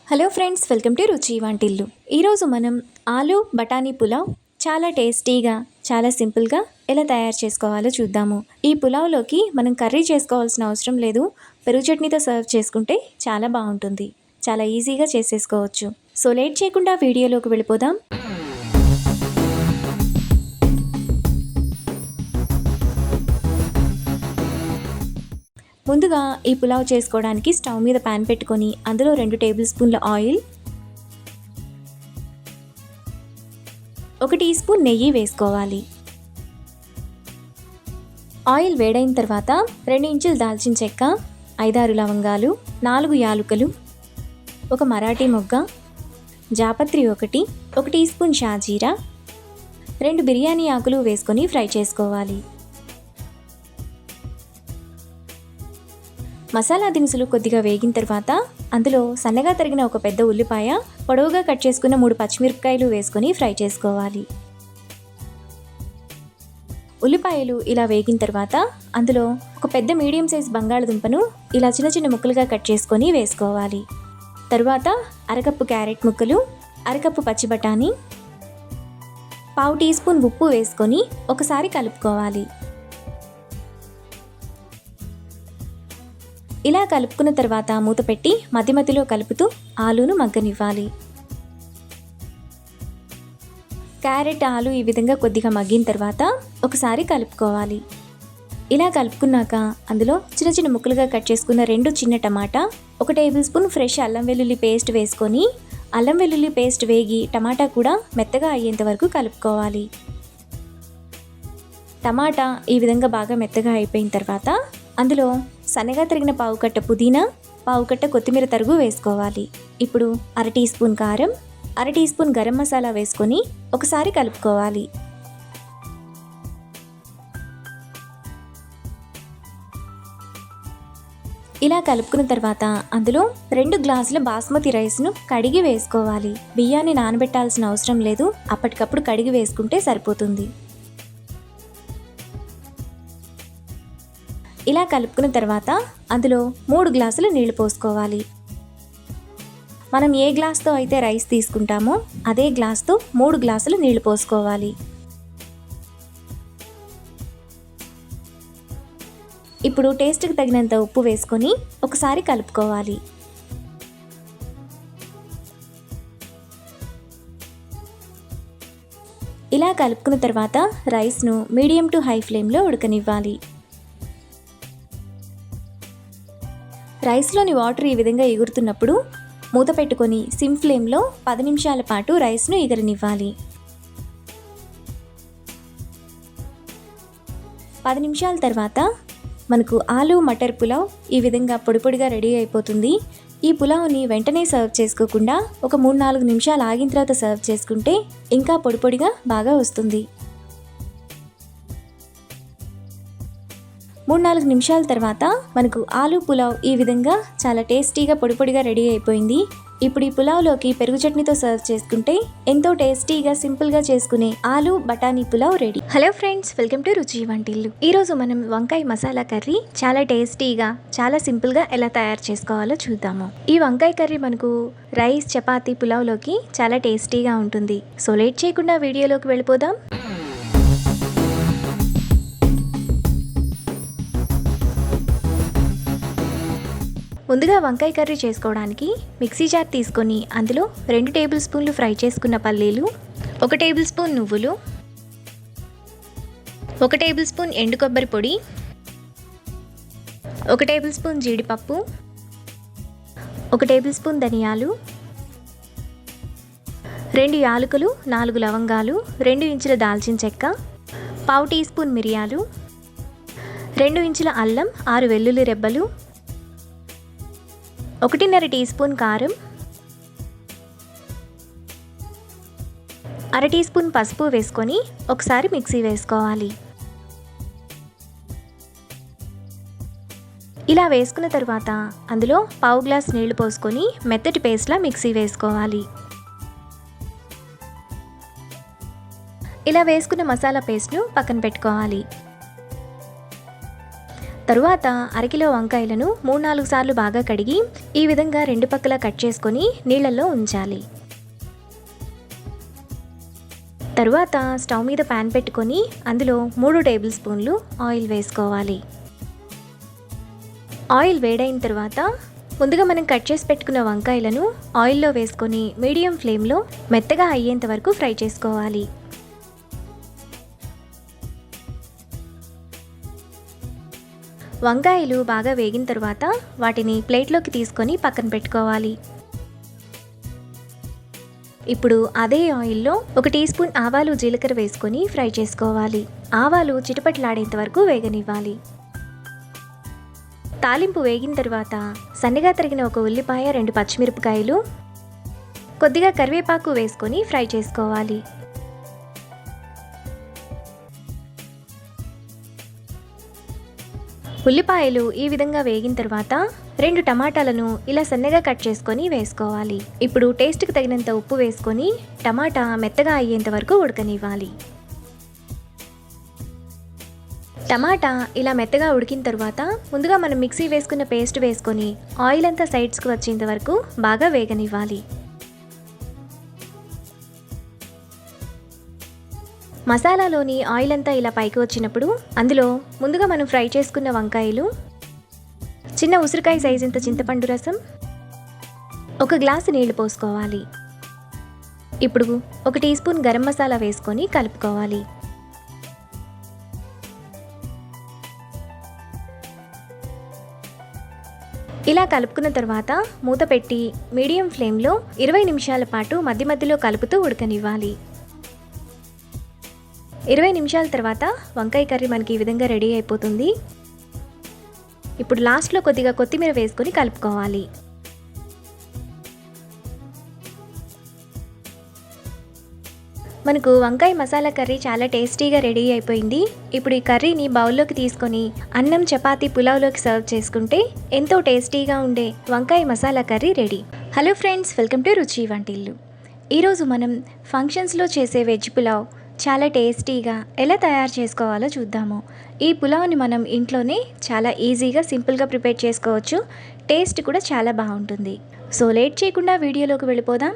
Hello friends, welcome to రుచి వంటిల్లు. ఈరోజు మనం ఆలు బఠానీ పులావ్ చాలా టేస్టీగా, చాలా సింపుల్గా ఎలా తయారు చేసుకోవాలో చూద్దాము. ఈ పులావ్లోకి మనం కర్రీ చేసుకోవాల్సిన అవసరం లేదు. పెరుగు చట్నీతో సర్వ్ చేసుకుంటే చాలా బాగుంటుంది. చాలా ఈజీగా చేసేసుకోవచ్చు. సో లేట్ చేయకుండా వీడియోలోకి వెళ్ళిపోదాం. ముందుగా ఈ పులావ్ చేసుకోవడానికి స్టవ్ మీద ప్యాన్ పెట్టుకొని అందులో 2 టేబుల్ స్పూన్ల ఆయిల్, 1 టీ స్పూన్ నెయ్యి వేసుకోవాలి. ఆయిల్ వేడైన తర్వాత 2 ఇంచులు దాల్చిన చెక్క, 5-6 లవంగాలు, 4 యాలుకలు, 1 మరాఠీ మొగ్గ, జాపత్రి 1 టీ స్పూన్ షాజీరా, 2 బిర్యానీ ఆకులు వేసుకొని ఫ్రై చేసుకోవాలి. మసాలా దినుసులు కొద్దిగా వేగిన తర్వాత అందులో సన్నగా తరిగిన 1 పెద్ద ఉల్లిపాయ, పొడవుగా కట్ చేసుకున్న 3 పచ్చిమిరపకాయలు వేసుకొని ఫ్రై చేసుకోవాలి. ఉల్లిపాయలు ఇలా వేగిన తర్వాత అందులో 1 పెద్ద మీడియం సైజ్ బంగాళదుంపను ఇలా చిన్న చిన్న ముక్కలుగా కట్ చేసుకొని వేసుకోవాలి. తరువాత 1/2 కప్పు క్యారెట్ ముక్కలు, 1/2 కప్పు పచ్చి బఠానీ, 1/2 టీ స్పూన్ ఉప్పు వేసుకొని ఒకసారి కలుపుకోవాలి. ఇలా కలుపుకున్న తర్వాత మూత పెట్టి మధ్య మధ్యలో కలుపుతూ ఆలూను మగ్గనివ్వాలి. క్యారెట్, ఆలు ఈ విధంగా కొద్దిగా మగ్గిన తర్వాత ఒకసారి కలుపుకోవాలి. ఇలా కలుపుకున్నాక అందులో చిన్న చిన్న ముక్కలుగా కట్ చేసుకున్న 2 చిన్న టమాటా, 1 టేబుల్ స్పూన్ ఫ్రెష్ అల్లం వెల్లుల్లి పేస్ట్ వేసుకొని అల్లం వెల్లుల్లి పేస్ట్ వేగి టమాటా కూడా మెత్తగా అయ్యేంత వరకు కలుపుకోవాలి. టమాటా ఈ విధంగా బాగా మెత్తగా అయిపోయిన తర్వాత అందులో సన్నగా తరిగిన 1/4 కట్ట పుదీనా, 1/4 కట్ట కొత్తిమీర తరుగు వేసుకోవాలి. ఇప్పుడు 1/2 టీ స్పూన్ కారం, 1/2 టీ స్పూన్ గరం మసాలా వేసుకొని ఒకసారి కలుపుకోవాలి. ఇలా కలుపుకున్న తర్వాత అందులో 2 గ్లాసుల బాస్మతి రైస్ను కడిగి వేసుకోవాలి. బియ్యాన్ని నానబెట్టాల్సిన అవసరం లేదు, అప్పటికప్పుడు కడిగి వేసుకుంటే సరిపోతుంది. ఇలా కలుపుకున్న తర్వాత అందులో 3 గ్లాసులు నీళ్లు పోసుకోవాలి. మనం ఏ గ్లాస్తో అయితే రైస్ తీసుకుంటామో అదే గ్లాస్తో 3 గ్లాసులు నీళ్లు పోసుకోవాలి. ఇప్పుడు టేస్ట్కి తగినంత ఉప్పు వేసుకొని ఒకసారి కలుపుకోవాలి. ఇలా కలుపుకున్న తర్వాత రైస్ను మీడియం టు హై ఫ్లేమ్లో ఉడకనివ్వాలి. రైస్లోని వాటర్ ఈ విధంగా ఎగురుతున్నప్పుడు మూత పెట్టుకొని సిమ్ ఫ్లేమ్లో 10 నిమిషాల పాటు రైస్ను ఎగరనివ్వాలి. 10 నిమిషాల తర్వాత మనకు ఆలు మటర్ పులావ్ ఈ విధంగా పొడి పొడిగా రెడీ అయిపోతుంది. ఈ పులావ్ని వెంటనే సర్వ్ చేసుకోకుండా ఒక 3-4 నిమిషాలు ఆగిన తర్వాత సర్వ్ చేసుకుంటే ఇంకా పొడి పొడిగా బాగా వస్తుంది. 3-4 నిమిషాల తర్వాత మనకు ఆలు పులావ్ ఈ విధంగా చాలా టేస్టీగా పొడి పొడిగా రెడీ అయిపోయింది. ఇప్పుడు ఈ పులావ్లోకి పెరుగు చట్నీతో సర్వ్ చేసుకుంటే ఎంతో టేస్టీగా, సింపుల్గా చేసుకునే ఆలు బఠానీ pulao ready. Hello friends, welcome to రుచి వంటిల్లు. ఈరోజు మనం వంకాయ మసాలా కర్రీ చాలా టేస్టీగా, చాలా సింపుల్గా ఎలా తయారు చేసుకోవాలో చూద్దాము. ఈ వంకాయ కర్రీ మనకు రైస్, చపాతీ, పులావ్లోకి చాలా టేస్టీగా ఉంటుంది. సో లేట్ చేయకుండా వీడియోలోకి వెళ్ళిపోదాం. ముందుగా వంకాయ కర్రీ చేసుకోవడానికి మిక్సీ జార్ తీసుకొని అందులో 2 టేబుల్ స్పూన్లు ఫ్రై చేసుకున్న పల్లీలు, 1 టేబుల్ స్పూన్ నువ్వులు, 1 టేబుల్ స్పూన్ ఎండు కొబ్బరి పొడి, 1 టేబుల్ స్పూన్ జీడిపప్పు, 1 టేబుల్ స్పూన్ ధనియాలు, 2 యాలకులు, 4 లవంగాలు, 2 ఇంచుల దాల్చిన చెక్క, 1/2 టీ స్పూన్ మిరియాలు, 2 ఇంచుల అల్లం, 6 వెల్లుల్లి రెబ్బలు, 1.5 టీ స్పూన్ కారం, 1/2 టీ స్పూన్ పసుపు వేసుకొని ఒకసారి మిక్సీ వేసుకోవాలి. ఇలా వేసుకున్న తర్వాత అందులో 1/2 గ్లాస్ నీళ్లు పోసుకొని మెత్తటి పేస్ట్లా మిక్సీ వేసుకోవాలి. ఇలా వేసుకున్న మసాలా పేస్ట్ను పక్కన పెట్టుకోవాలి. తరువాత అరకిలో వంకాయలను 3-4 సార్లు బాగా కడిగి ఈ విధంగా 2 పక్కలా కట్ చేసుకొని నీళ్ళల్లో ఉంచాలి. తరువాత స్టవ్ మీద ప్యాన్ పెట్టుకొని అందులో 3 టేబుల్ స్పూన్లు ఆయిల్ వేసుకోవాలి. ఆయిల్ వేడైన తర్వాత ముందుగా మనం కట్ చేసి పెట్టుకున్న వంకాయలను ఆయిల్లో వేసుకొని మీడియం ఫ్లేమ్లో మెత్తగా అయ్యేంత వరకు ఫ్రై చేసుకోవాలి. వంకాయలు బాగా వేగిన తర్వాత వాటిని ప్లేట్లోకి తీసుకొని పక్కన పెట్టుకోవాలి. ఇప్పుడు అదే ఆయిల్లో 1 టీ స్పూన్ ఆవాలు జీలకర్ర వేసుకొని ఫ్రై చేసుకోవాలి. ఆవాలు చిటపటలాడేంత వరకు వేగనివ్వాలి. తాలింపు వేగిన తర్వాత సన్నగా తరిగిన 1 ఉల్లిపాయ, 2 పచ్చిమిరపకాయలు, కొద్దిగా కరివేపాకు వేసుకొని ఫ్రై చేసుకోవాలి. ఉల్లిపాయలు ఈ విధంగా వేగిన తర్వాత 2 టమాటాలను ఇలా సన్నగా కట్ చేసుకొని వేసుకోవాలి. ఇప్పుడు టేస్ట్కి తగినంత ఉప్పు వేసుకొని టమాటా మెత్తగా అయ్యేంత వరకు ఉడకనివ్వాలి. టమాటా ఇలా మెత్తగా ఉడికిన తర్వాత ముందుగా మనం మిక్సీ వేసుకున్న పేస్ట్ వేసుకొని ఆయిల్ అంతా సైడ్స్కి వచ్చేంత వరకు బాగా వేగనివ్వాలి. మసాలాలోని ఆయిల్ అంతా ఇలా పైకి వచ్చినప్పుడు అందులో ముందుగా మనం ఫ్రై చేసుకున్న వంకాయలు, చిన్న ఉసిరికాయ సైజ్ ఇంత చింతపండు రసం, 1 గ్లాసు నీళ్లు పోసుకోవాలి. ఇప్పుడు 1 టీ స్పూన్ గరం మసాలా వేసుకొని కలుపుకోవాలి. ఇలా కలుపుకున్న తర్వాత మూత పెట్టి మీడియం ఫ్లేమ్లో 20 నిమిషాల పాటు మధ్య మధ్యలో కలుపుతూ ఉడకనివ్వాలి. 20 నిమిషాల తర్వాత వంకాయ కర్రీ మనకి ఈ విధంగా రెడీ అయిపోతుంది. ఇప్పుడు లాస్ట్లో కొద్దిగా కొత్తిమీర వేసుకొని కలుపుకోవాలి. మనకు వంకాయ మసాలా కర్రీ చాలా టేస్టీగా రెడీ అయిపోయింది. ఇప్పుడు ఈ కర్రీని బౌల్లోకి తీసుకొని అన్నం, చపాతీ, పులావ్లోకి సర్వ్ చేసుకుంటే ఎంతో టేస్టీగా ఉండే వంకాయ masala curry ready. Hello friends, welcome to రుచి వంటిల్లు. ఈరోజు మనం ఫంక్షన్స్లో చేసే వెజ్ పులావ్ చాలా టేస్టీగా ఎలా తయారు చేసుకోవాలో చూద్దాము. ఈ పులావ్ని మనం ఇంట్లోనే చాలా ఈజీగా, సింపుల్గా ప్రిపేర్ చేసుకోవచ్చు. టేస్ట్ కూడా చాలా బాగుంటుంది. సో లేట్ చేయకుండా వీడియోలోకి వెళ్ళిపోదాం.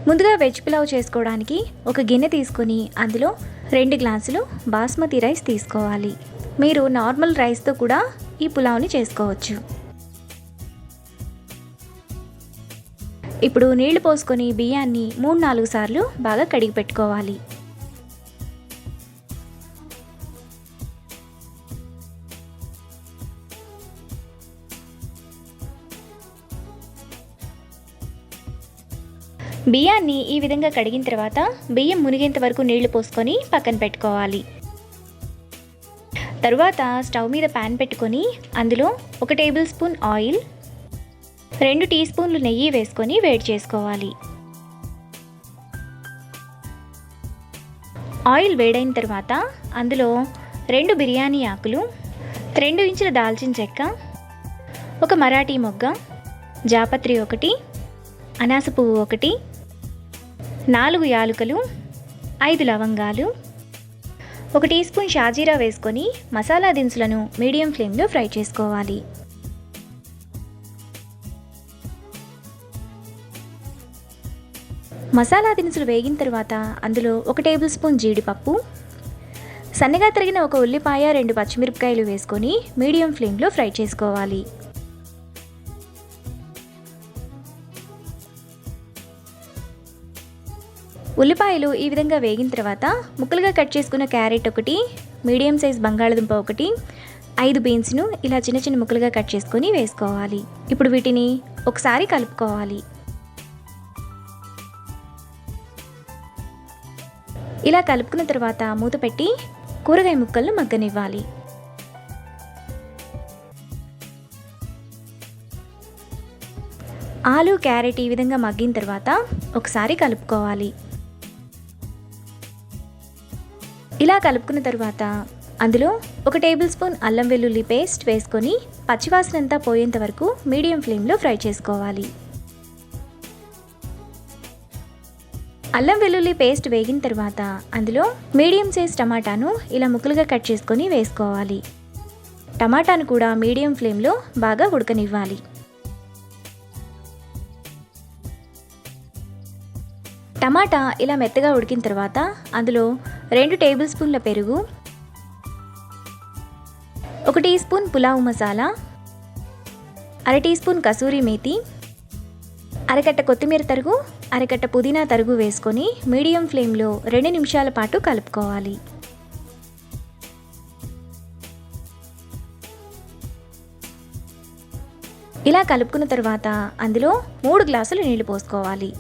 ముందుగా వెజ్ పులావ్ చేసుకోవడానికి ఒక గిన్నె తీసుకొని అందులో 2 గ్లాసులు బాస్మతి రైస్ తీసుకోవాలి. మీరు నార్మల్ రైస్తో కూడా ఈ పులావ్ని చేసుకోవచ్చు. ఇప్పుడు నీళ్లు పోసుకొని బియ్యాన్ని 3-4 సార్లు బాగా కడిగి పెట్టుకోవాలి. బియ్యాన్ని ఈ విధంగా కడిగిన తర్వాత బియ్యం మునిగేంత వరకు నీళ్లు పోసుకొని పక్కన పెట్టుకోవాలి. తరువాత స్టవ్ మీద ప్యాన్ పెట్టుకొని అందులో 1 టేబుల్ స్పూన్ ఆయిల్, 2 టీ స్పూన్లు నెయ్యి వేసుకొని వేడి చేసుకోవాలి. ఆయిల్ వేడైన తర్వాత అందులో 2 బిర్యానీ ఆకులు, 2 ఇంచుల దాల్చిన చెక్క, 1 మరాఠీ మొగ్గ, జాపత్రి 1, అనాస పువ్వు 1, 4 యాలుకలు, 5 లవంగాలు, 1 టీ స్పూన్ షాజీరా వేసుకొని మసాలా దినుసులను మీడియం ఫ్లేమ్లో ఫ్రై చేసుకోవాలి. మసాలా దినుసులు వేగిన తర్వాత అందులో 1 టేబుల్ స్పూన్ జీడిపప్పు, సన్నగా తరిగిన 1 ఉల్లిపాయ, 2 పచ్చిమిరపకాయలు వేసుకొని మీడియం ఫ్లేమ్లో ఫ్రై చేసుకోవాలి. ఉల్లిపాయలు ఈ విధంగా వేగిన తర్వాత ముక్కలుగా కట్ చేసుకున్న క్యారెట్ 1, మీడియం సైజ్ బంగాళదుంప 1, 5 బీన్స్ను ఇలా చిన్న చిన్న ముక్కలుగా కట్ చేసుకొని వేసుకోవాలి. ఇప్పుడు వీటిని ఒకసారి కలుపుకోవాలి. ఇలా కలుపుకున్న తర్వాత మూత పెట్టి కూరగాయ ముక్కలను మగ్గనివ్వాలి. ఆలు, క్యారెట్ ఈ విధంగా మగ్గిన తర్వాత ఒకసారి కలుపుకోవాలి. ఇలా కలుపుకున్న తర్వాత అందులో 1 టేబుల్ స్పూన్ అల్లం వెల్లుల్లి పేస్ట్ వేసుకొని పచ్చివాసనంతా పోయేంత వరకు మీడియం ఫ్లేమ్లో ఫ్రై చేసుకోవాలి. అల్లం వెల్లుల్లి పేస్ట్ వేగిన తర్వాత అందులో మీడియం సైజ్ టమాటాను ఇలా ముక్కలుగా కట్ చేసుకొని వేసుకోవాలి. టమాటాను కూడా మీడియం ఫ్లేమ్లో బాగా ఉడకనివ్వాలి. టమాటా ఇలా మెత్తగా ఉడికిన తర్వాత అందులో 2 టేబుల్ స్పూన్ల పెరుగు, 1 టీ స్పూన్ పులావ్ మసాలా, అర టీ స్పూన్ కసూరి మేతి, అరకట్ట కొత్తిమీర తరుగు, అరకట్ట పుదీనా తరుగు వేసుకొని మీడియం ఫ్లేమ్లో 2 నిమిషాల పాటు కలుపుకోవాలి. ఇలా కలుపుకున్న తర్వాత అందులో 3 గ్లాసులు నీళ్లు పోసుకోవాలి.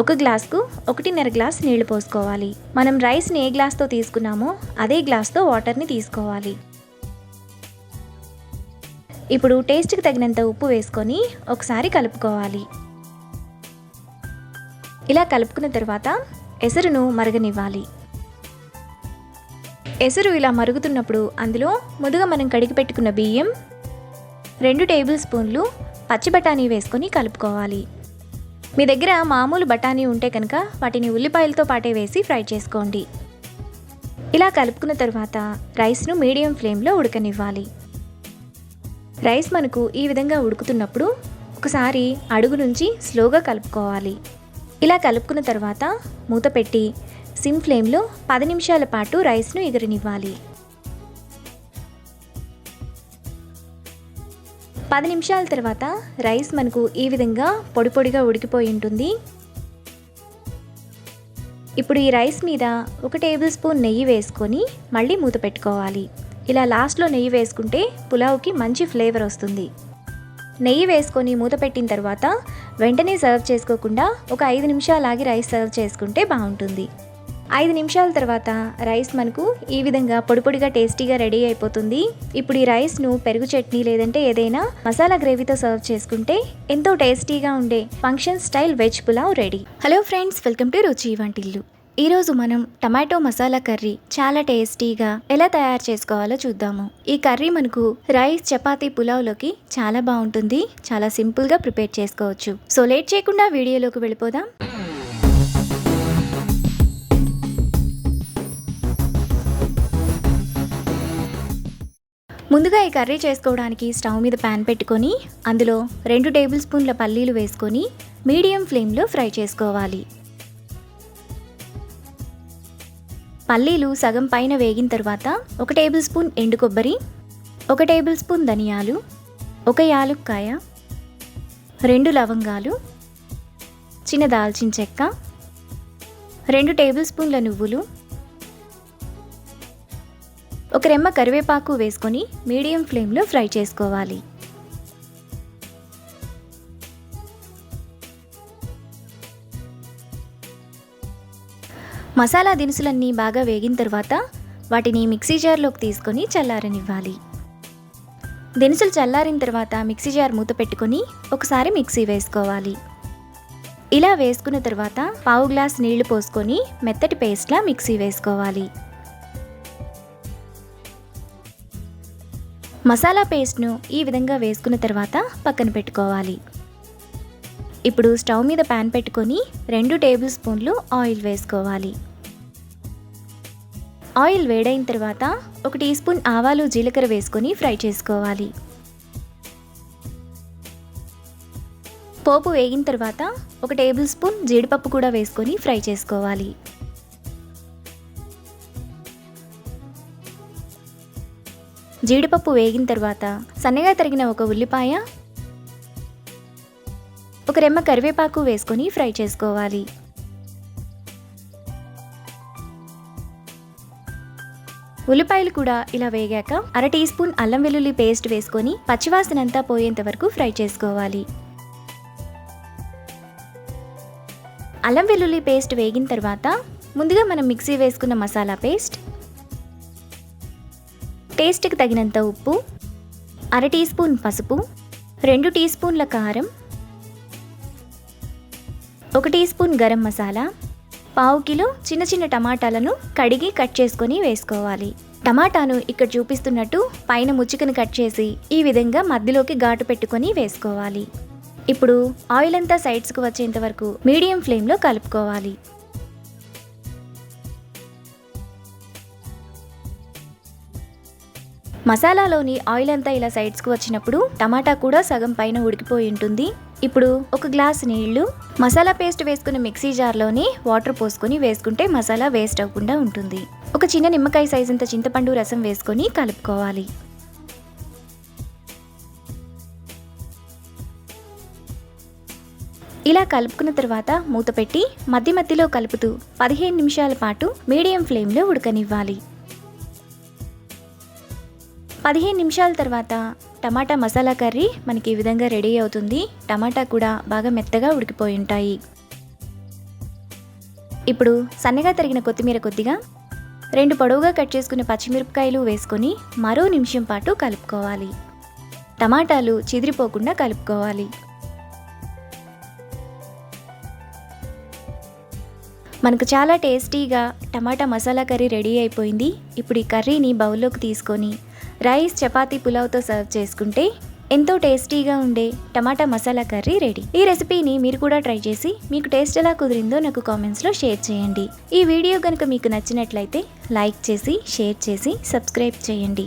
1 గ్లాస్కు 1.5 గ్లాస్ నీళ్లు పోసుకోవాలి. మనం రైస్ని ఏ గ్లాస్తో తీసుకున్నామో అదే గ్లాస్తో వాటర్ని తీసుకోవాలి. ఇప్పుడు టేస్ట్కి తగినంత ఉప్పు వేసుకొని ఒకసారి కలుపుకోవాలి. ఇలా కలుపుకున్న తర్వాత ఎసరును మరగనివ్వాలి. ఎసరు ఇలా మరుగుతున్నప్పుడు అందులో ముందుగా మనం కడిగి పెట్టుకున్న బియ్యం, 2 టేబుల్ స్పూన్లు పచ్చి బఠానీ వేసుకొని కలుపుకోవాలి. మీ దగ్గర మామూలు బఠానీ ఉంటే కనుక వాటిని ఉల్లిపాయలతో పాటే వేసి ఫ్రై చేసుకోండి. ఇలా కలుపుకున్న తర్వాత రైస్ను మీడియం ఫ్లేమ్లో ఉడకనివ్వాలి. రైస్ మనకు ఈ విధంగా ఉడుకుతున్నప్పుడు ఒకసారి అడుగు నుంచి స్లోగా కలుపుకోవాలి. ఇలా కలుపుకున్న తర్వాత మూత పెట్టి సిమ్ ఫ్లేమ్లో 10 నిమిషాల పాటు రైస్ను ఎగరనివ్వాలి. 10 నిమిషాల తర్వాత రైస్ మనకు ఈ విధంగా పొడి పొడిగా ఉడికిపోయి ఉంటుంది. ఇప్పుడు ఈ రైస్ మీద 1 టేబుల్ స్పూన్ నెయ్యి వేసుకొని మళ్ళీ మూత పెట్టుకోవాలి. ఇలా లాస్ట్లో నెయ్యి వేసుకుంటే పులావ్కి మంచి ఫ్లేవర్ వస్తుంది. నెయ్యి వేసుకొని మూత పెట్టిన తర్వాత వెంటనే సర్వ్ చేసుకోకుండా ఒక 5 నిమిషాలు ఆగి రైస్ సర్వ్ చేసుకుంటే బాగుంటుంది. 5 నిమిషాల తర్వాత రైస్ మనకు ఈ విధంగా పొడి పొడిగా టేస్టీగా రెడీ అయిపోతుంది. ఇప్పుడు ఈ రైస్ను పెరుగు చట్నీ లేదంటే ఏదైనా మసాలా గ్రేవీతో సర్వ్ చేసుకుంటే ఎంతో టేస్టీగా ఉండే function style veg pulao ready. Hello friends, welcome to రుచి వంటిల్లు. ఈరోజు మనం టమాటో మసాలా కర్రీ చాలా టేస్టీగా ఎలా తయారు చేసుకోవాలో చూద్దాము. ఈ కర్రీ మనకు రైస్, చపాతీ, పులావ్లోకి చాలా బాగుంటుంది. చాలా సింపుల్గా ప్రిపేర్ చేసుకోవచ్చు. సో లేట్ చేయకుండా వీడియోలోకి వెళ్ళిపోదాం. ముందుగా ఈ కర్రీ చేసుకోవడానికి స్టవ్ మీద ప్యాన్ పెట్టుకొని అందులో 2 టేబుల్ స్పూన్ల పల్లీలు వేసుకొని మీడియం ఫ్లేమ్లో ఫ్రై చేసుకోవాలి. పల్లీలు సగం పైన వేగిన తర్వాత 1 టేబుల్ స్పూన్ ఎండు కొబ్బరి, 1 టేబుల్ స్పూన్ ధనియాలు, 1 యాలుక్కాయ, 2 లవంగాలు, చిన్న దాల్చిన చెక్క, 2 టేబుల్ స్పూన్ల నువ్వులు, 1 రెమ్మ కరివేపాకు వేసుకొని మీడియం ఫ్లేమ్లో ఫ్రై చేసుకోవాలి. మసాలా దినుసులన్నీ బాగా వేగిన తర్వాత వాటిని మిక్సీ జార్లోకి తీసుకొని చల్లారనివ్వాలి. దినుసులు చల్లారిన తర్వాత మిక్సీ జార్ మూత పెట్టుకొని ఒకసారి మిక్సీ వేసుకోవాలి. ఇలా వేసుకున్న తర్వాత 1/2 గ్లాస్ నీళ్లు పోసుకొని మెత్తటి పేస్ట్లా మిక్సీ వేసుకోవాలి. మసాలా పేస్ట్ను ఈ విధంగా వేసుకున్న తర్వాత పక్కన పెట్టుకోవాలి. ఇప్పుడు స్టవ్ మీద ప్యాన్ పెట్టుకొని 2 టేబుల్ స్పూన్లు ఆయిల్ వేసుకోవాలి. ఆయిల్ వేడైన తర్వాత 1 టీ స్పూన్ ఆవాలు, జీలకర్ర వేసుకొని ఫ్రై చేసుకోవాలి. పోపు వేగిన తర్వాత 1 టేబుల్ స్పూన్ జీడిపప్పు కూడా వేసుకొని ఫ్రై చేసుకోవాలి. జీడిపప్పు వేగిన తర్వాత సన్నగా తరిగిన 1 ఉల్లిపాయ, 1 రెమ్మ కరివేపాకు వేసుకొని ఫ్రై చేసుకోవాలి. ఉల్లిపాయలు కూడా ఇలా వేగాక అర టీ స్పూన్ అల్లం వెల్లుల్లి పేస్ట్ వేసుకొని పచ్చివాసనంతా పోయేంత వరకు ఫ్రై చేసుకోవాలి. అల్లం వెల్లుల్లి పేస్ట్ వేగిన తర్వాత ముందుగా మనం మిక్సీ వేసుకున్న మసాలా పేస్ట్, టేస్ట్కి తగినంత ఉప్పు, అర టీ స్పూన్ పసుపు, 2 టీ స్పూన్ల కారం, 1 teaspoon garam masala, 1/2 kilo చిన్న చిన్న టమాటాలను కడిగి కట్ చేసుకొని వేసుకోవాలి. టమాటాను ఇక్కడ చూపిస్తున్నట్టు పైన ముచ్చికను కట్ చేసి ఈ విధంగా మధ్యలోకి ఘాటు పెట్టుకొని వేసుకోవాలి. ఇప్పుడు ఆయిల్ అంతా సైడ్స్కు వచ్చేంత వరకు మీడియం ఫ్లేమ్లో కలుపుకోవాలి. మసాలాలోని ఆయిల్ అంతా ఇలా సైడ్స్కు వచ్చినప్పుడు టమాటా కూడా సగం పైన ఉడికిపోయి ఉంటుంది. ఇప్పుడు ఒక గ్లాస్ నీళ్లు, మసాలా పేస్ట్ వేసుకున్న మిక్సీ జార్లోని వాటర్ పోసుకొని వేసుకుంటే మసాలా వేస్ట్ అవ్వకుండా ఉంటుంది. ఒక చిన్న నిమ్మకాయ సైజ్ అంత చింతపండు రసం వేసుకొని కలుపుకోవాలి. ఇలా కలుపుకున్న తర్వాత మూత పెట్టి మధ్య మధ్యలో కలుపుతూ 15 నిమిషాల పాటు మీడియం ఫ్లేమ్లో ఉడకనివ్వాలి. 15 నిమిషాల తర్వాత టమాటా మసాలా కర్రీ మనకి ఈ విధంగా రెడీ అవుతుంది. టమాటా కూడా బాగా మెత్తగా ఉడికిపోయి ఉంటాయి. ఇప్పుడు సన్నగా తరిగిన కొత్తిమీర కొద్దిగా, 2 పొడవుగా కట్ చేసుకున్న పచ్చిమిరపకాయలు వేసుకొని మరో నిమిషం పాటు కలుపుకోవాలి. టమాటాలు చిదిరిపోకుండా కలుపుకోవాలి. మనకు చాలా టేస్టీగా టమాటా మసాలా కర్రీ రెడీ అయిపోయింది. ఇప్పుడు ఈ కర్రీని బౌల్లోకి తీసుకొని రైస్, చపాతీ, పులావ్తో సర్వ్ చేసుకుంటే ఎంతో టేస్టీగా ఉండే టమాటా మసాలా కర్రీ రెడీ. ఈ రెసిపీని మీరు కూడా ట్రై చేసి మీకు టేస్ట్ ఎలా కుదిరిందో నాకు కామెంట్స్లో షేర్ చేయండి. ఈ వీడియో కనుక మీకు నచ్చినట్లయితే లైక్ చేసి, షేర్ చేసి, సబ్స్క్రైబ్ చేయండి.